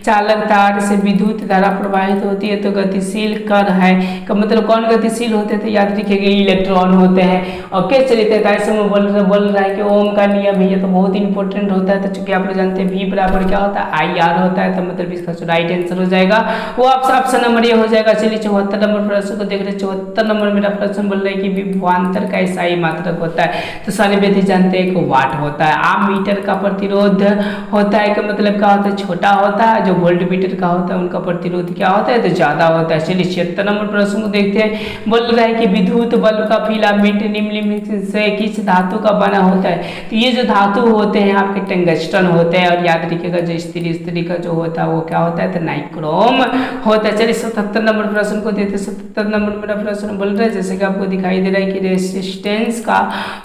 चालक तार से विद्युत धारा प्रवाहित होती है तो गतिशील कण है का मतलब कौन गतिशील होते हैं, तो याद रखिएगा इलेक्ट्रॉन होते हैं। ओके, चलिए 43 में बोल रहा है कि ओम का नियम है, ये तो बहुत इंपॉर्टेंट होता है। तो चूंकि आप लोग जानते हैं V बराबर क्या होता है IR होता है, तो मतलब इसका जो राइट आंसर हो जाएगा वो ऑप्शन नंबर ये हो जाएगा। चलिए 74 नंबर प्रश्न को देख रहे हैं। 74 नंबर मेरा प्रश्न बोल रहा है कि विभवांतर का SI मात्रक होता है, तो सारे व्यक्ति जानते हैं कि वाट होता है। आम मीटर का प्रतिरोध होता है का मतलब क्या होता है छोटा होता है, जो वोल्ट मीटर का होता है उनका प्रतिरोध क्या होता है तो ज्यादा होता है। चलिए 76 नंबर प्रश्न को देखते हैं। बोल रहा है कि विद्युत बल्ब का फिलामेंट निम्नलिखित से किस धातु का बना होता है, तो ये जो धातु होते हैं आपके टंगस्टन होते हैं, और याद रखिएगा जो स्त्री का जो होता है वो क्या होता है तो नाइक्रोम होता है। चलिए 77 नंबर प्रश्न को देते हैं। 77 नंबर मेरा प्रश्न बोल रहा है जैसे कि आपको दिखाई दे रहा है कि रेसिस्टेंस का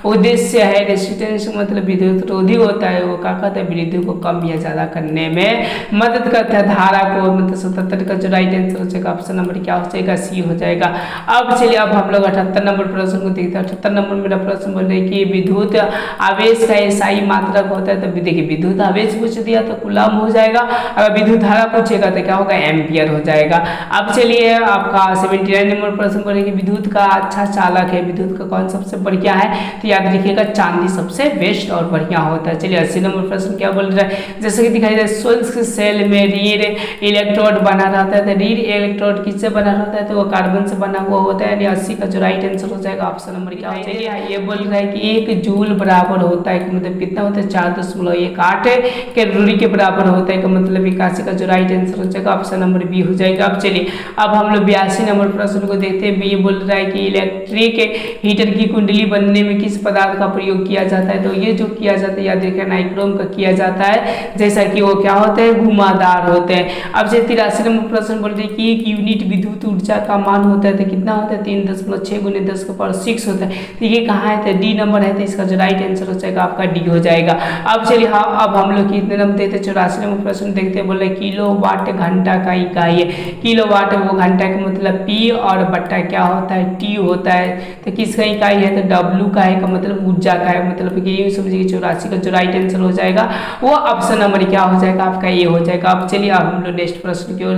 उद्देश्य है, रेसिस्टेंस मतलब विद्युत रोधी होता है, वो क्या कहता है विद्युत को कम या ज्यादा करने में मदद करता है धारा को। मतलब 77 का जो राइट आंसर हो जाएगा ऑप्शन नंबर क्या हो जाएगा सी हो जाएगा। अब चलिए अब हम लोग 78 नंबर प्रश्न को देखते हैं। 78 नंबर मेरा प्रश्न बोल रहे हैं कि विद्युत आवेश का SI मात्रक होता है, तो देखिए विद्युत आवेश पूछ दिया तो कूलम हो जाएगा अगर विद्युत धारा पूछेगा तो क्या होगा, एम्पियर हो जाएगा। अब चलिए आपका 79 नंबर प्रश्न पढ़ेंगे, विद्युत का अच्छा चालक है, विद्युत का कौन सबसे बढ़िया है, तो याद रखिएगा चांदी सबसे बेस्ट और बढ़िया होता है। चलिए 80 नंबर प्रश्न क्या बोल रहा है, जैसे कि दिखाई दे शुल्क सेल में रीड इलेक्ट्रोड बना रहता है, तो रीड इलेक्ट्रोड किससे बना रहता है, तो वो कार्बन से बना हुआ होता है। 80 का जो राइट आंसर हो जाएगा ऑप्शन नंबर क्या हो जाएगा, ये बोल रहा है कि 1 जूल बराबर होता है, मतलब कितना होता है 4.18 कैलोरी के बराबर होता है, मतलब 81 का जो राइट आंसर हो जाएगा ऑप्शन नंबर बी हो जाएगा। अब चलिए अब हम लोग 82 नंबर प्रश्न को देखते हैं। ये बोल रहा है कि इलेक्ट्रिक हीटर की कुंडली बनने में किस पदार्थ का प्रयोग किया जाता है, तो ये जो किया जाता है याद रखिए नाइक्रोम का किया जाता है, जैसा कि वो क्या होते हैं, घुमावदार होते हैं। अब से 83 नंबर प्रश्न बोल रहे हैं कि 1 यूनिट विद्युत ऊर्जा का मान होता है तो कितना होता है, 3.6 × 10⁻6 होता है। तो ये कहाँ है, तो डी नंबर है, तो इसका जो राइट आंसर हो जाएगा आपका डी हो जाएगा। अब चलिए हाँ अब हम लोग कितने नंबर देते हैं, 84 नंबर प्रश्न देखते हैं। बोल रहे किलोवाट घंटा का इकाई है, किलोवाट वो घंटा का मतलब पी और बट्टा क्या होता है, टी होता है, तो किसका इकाई है, तो डब्लू का है, का मतलब ऊर्जा का है, मतलब कि ये समझिए 84 का जो राइट आंसर हो जाएगा वो ऑप्शन नंबर क्या हो जाएगा आपका ये हो जाएगा। अब चलिए अब हम लोग नेक्स्ट प्रश्न की ओर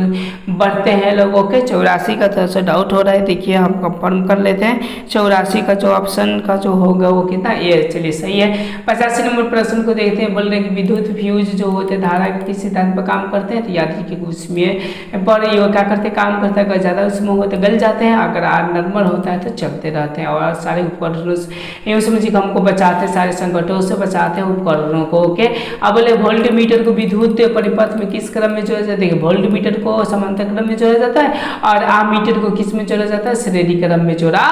बढ़ते हैं लोगों के। 84 का थोड़ा सा डाउट हो रहा है, देखिए हम कंफर्म कर लेते हैं। 84 का जो ऑप्शन का जो होगा वो कितना ए, चलिए सही है। 85 नंबर प्रश्न को देखते हैं। बोल रहे हैं कि विद्युत फ्यूज जो होते हैं धारा के सिद्धांत पर काम करते हैं, तो याद रखिए उसमें पर ये क्या करते हैं, काम करता है, अगर ज़्यादा उसमें होते गल जाते हैं, अगर नॉर्मल होता है तो चलते रहते हैं, और सारे उपकरणों से समझिए हमको बचाते हैं, सारे संकटों से बचाते हैं उपकरणों को। ओके अब बोले वोल्ट मीटर को विद्युत परिपथ में किस क्रम में जोड़ा जाता है, देखिए वोल्ट मीटर को समांतर क्रम में जोड़ा जाता है और आम मीटर को किस में जोड़ा जाता है, श्रेणी क्रम में जोड़ा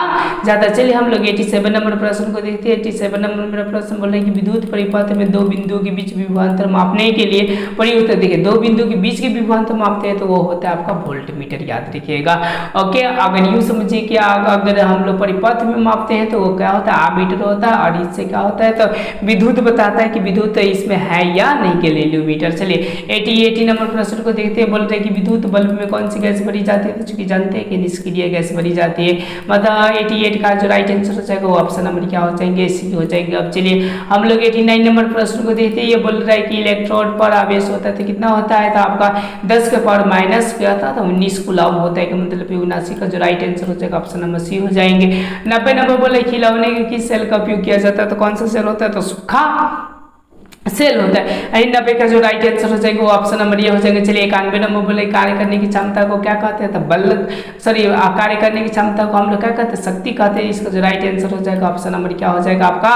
जाता है। चलिए हम लोग 87 नंबर प्रश्न को देखते हैं। 87 नंबर मेरा प्रश्न बोल रहे हैं कि विद्युत परिपथ में दो बिंदुओं के बीच विभवांतर मापने के लिए प्रयुक्त, देखिए दो बिंदु के बीच के विभवांतर मापते हैं तो वो होता है आपका वोल्ट मीटर, याद रखिएगा। ओके अगर यूँ समझिए कि अगर हम लोग परिपथ में मापते हैं तो वो क्या होता है आमीटर होता है, और इससे क्या होता है तो विद्युत बताता है कि विद्युत इसमें है या नहीं के लेलूमीटर। चलिए 80 नंबर प्रश्न को देखते हैं। बोल रहे हैं कि विद्युत बल्ब में कौन सी गैस भरी जाती है, तो चूंकि जानते हैं कि निष्क्रिय गैस भरी जाती है, मतलब 88 का जो राइट आंसर हो जाएगा वो ऑप्शन नंबर क्या हो जाएंगे, सी हो जाएंगे। अब चलिए हम लोग 89 नंबर प्रश्न को देखते हैं। ये बोल रहा है कि इलेक्ट्रोड पर आवेश होता है तो कितना होता है, तो आपका 10 के पावर माइनस क्या था, तो 19 कूलम होता है, कि मतलब 79 का जो राइट आंसर हो जाएगा ऑप्शन नंबर सी हो जाएंगे। 90 नंबर बोले खिलौने के किस सेल का उपयोग किया जाता है, तो कौन सा सेल होता है, तो सूखा सेल होता है। 90 का जो राइट आंसर हो जाएगा वो ऑप्शन नंबर ये हो जाएंगे। चलिए 91 नंबर बोले कार्य करने की क्षमता को क्या कहते हैं, तो बल सॉरी कार्य करने की क्षमता को हम लोग क्या कहते हैं, शक्ति कहते हैं। इसका जो राइट आंसर हो जाएगा ऑप्शन नंबर क्या हो जाएगा आपका,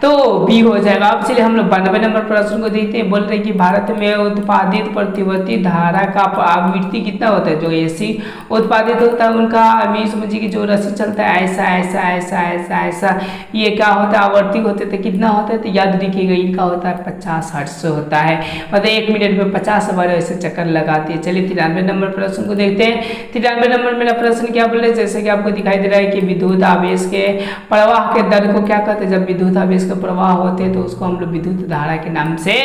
तो बी हो जाएगा। अब चलिए हम लोग 92 नंबर प्रश्न को देखते हैं। बोल रहे कि भारत में उत्पादित प्रतिवर्ती धारा का आवृत्ति कितना होता है, जो एसी उत्पादित होता है उनका समझिए कि जो रस्सी चलता है ऐसा ऐसा ऐसा ऐसा ऐसा, ये क्या होता है आवर्ती होते तो कितना होता है, तो याद रखिएगा इनका होता है 50 हर्ट्ज होता है, मतलब 1 मिनट में 50 बार ऐसे चक्कर लगाती है। चलिए 93 नंबर प्रश्न को देखते हैं। 93 नंबर मेरा प्रश्न क्या बोल रहे हैं, जैसे कि आपको दिखाई दे रहा है कि विद्युत आवेश के प्रवाह के दर को क्या कहते हैं, जब विद्युत आवेश के प्रवाह होते हैं तो उसको हम लोग विद्युत धारा के नाम से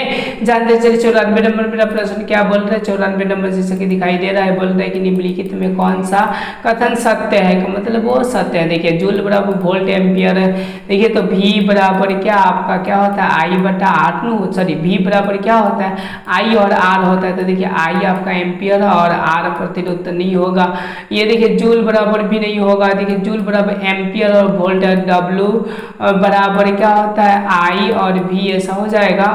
जानते हैं। चलिए 94 नंबर मेरा प्रश्न क्या बोल रहे हैं। 94 नंबर जैसे कि दिखाई दे रहा है, बोल रहे हैं कि निम्नलिखित में कौन सा कथन सत्य है, मतलब वो सत्य है। देखिए जूल बराबर वोल्ट एम्पियर, देखिए तो V बराबर क्या आपका क्या होता है I/8, सॉरी V बराबर क्या होता है I और R होता है, तो देखिए I आपका एम्पियर और R प्रतिरोध नहीं होगा। ये देखिए जूल बराबर भी नहीं होगा, देखिए जूल बराबर एम्पियर और वोल्ट, W बराबर क्या होता है I और V, ऐसा हो जाएगा।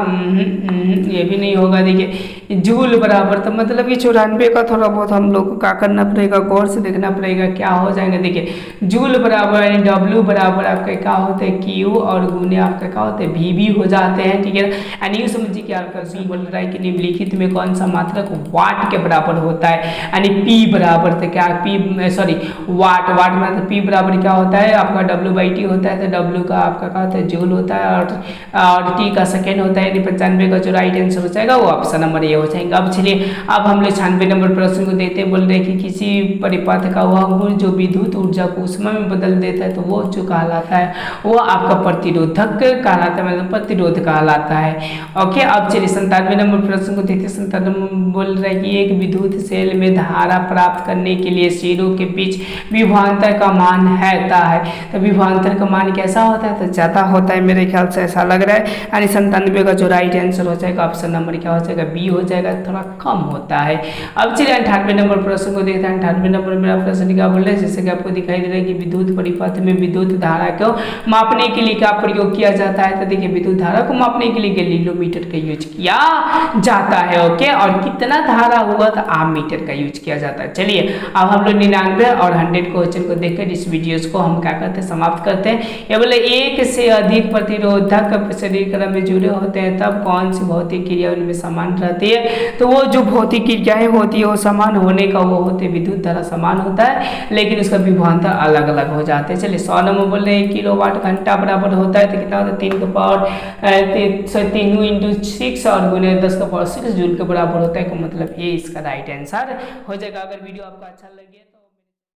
ये भी नहीं होगा। देखिए जूल बराबर, तो मतलब ये 94 का थोड़ा बहुत हम लोग को क्या करना पड़ेगा, गौर से देखना पड़ेगा क्या हो जाएगा। देखिए जूल बराबर यानी W बराबर आपका क्या होता है Q और गुने आपका क्या होता है V भी हो जाते हैं, ठीक है। यानी ये समझिए कि आपका सी बोल रहा है कि निम्नलिखित में कौन सा मात्रक वाट के बराबर होता है, यानी P बराबर तो क्या P सॉरी वाट मतलब P बराबर क्या होता है आपका W/T होता है, तो W का आपका क्या होता है जूल होता है और T का सेकेंड होता है, यानी 95 का जो राइट आंसर हो जाएगा वो ऑप्शन नंबर ये हो जाएगा। अब चलिए अब हम लोग 96 नंबर प्रश्न को देते हैं। बोल रहे हैं कि किसी परिपथ का वह गुण जो विद्युत ऊर्जा को ऊष्मा में बदल देता है तो वो जो कहलाता है वो आपका प्रतिरोधक कहलाता है, मतलब प्रतिरोध कहलाता है। ओके अब चलिए 97 नंबर प्रश्न को देखते हैं। 97 बोल रहा है कि एक विद्युत सेल में धारा प्राप्त करने के लिए सिरों के बीच विभवांतर का मान है, तो विभवांतर का मान कैसा होता है, तो ज़्यादा होता है, मेरे ख्याल से ऐसा लग रहा है। यानी 97 का जो राइट आंसर हो जाएगा ऑप्शन नंबर क्या हो जाएगा बी हो जाएगा, थोड़ा कम होता है। अब चलिए 98वें नंबर प्रश्न को देखते हैं। 98वें नंबर मेरा प्रश्न क्या बोल रहे हैं, जैसे कि आपको दिखाई दे रहा है कि विद्युत परिपथ में विद्युत धारा को मापने के लिए क्या प्रयोग किया जाता है। तो देखिए विद्युत धारा को मापने के लिए गैलीलोमीटर का यूज किया जाता है। ओके, और कितना धारा हुआ तो आममीटर का यूज किया जाता है। चलिए अब हम लोग 99 और 100 क्वेश्चन को देखकर इस वीडियोस को हम क्या करते हैं, समाप्त करते हैं। ये बोले एक से अधिक प्रतिरोधक शरीर क्रम में जुड़े होते हैं तब कौन सी भौतिक क्रिया उनमें समान रहती है। तो वो जो भौतिक क्रियाएं होती है वो समान होने का वो होते हैं, विद्युत धारा समान होता है लेकिन उसका विभवांतर अलग अलग हो जाते हैं। चलिए 100 नंबर बोल रहे हैं 1 किलोवाट घंटा बराबर होता है तो कितना होता है 3 का पावर 3 × 6 और गुने 10 का पावर 6 जूल के बराबर होता है। मतलब ये इसका राइट आंसर हो जाएगा। अगर वीडियो आपको अच्छा लगे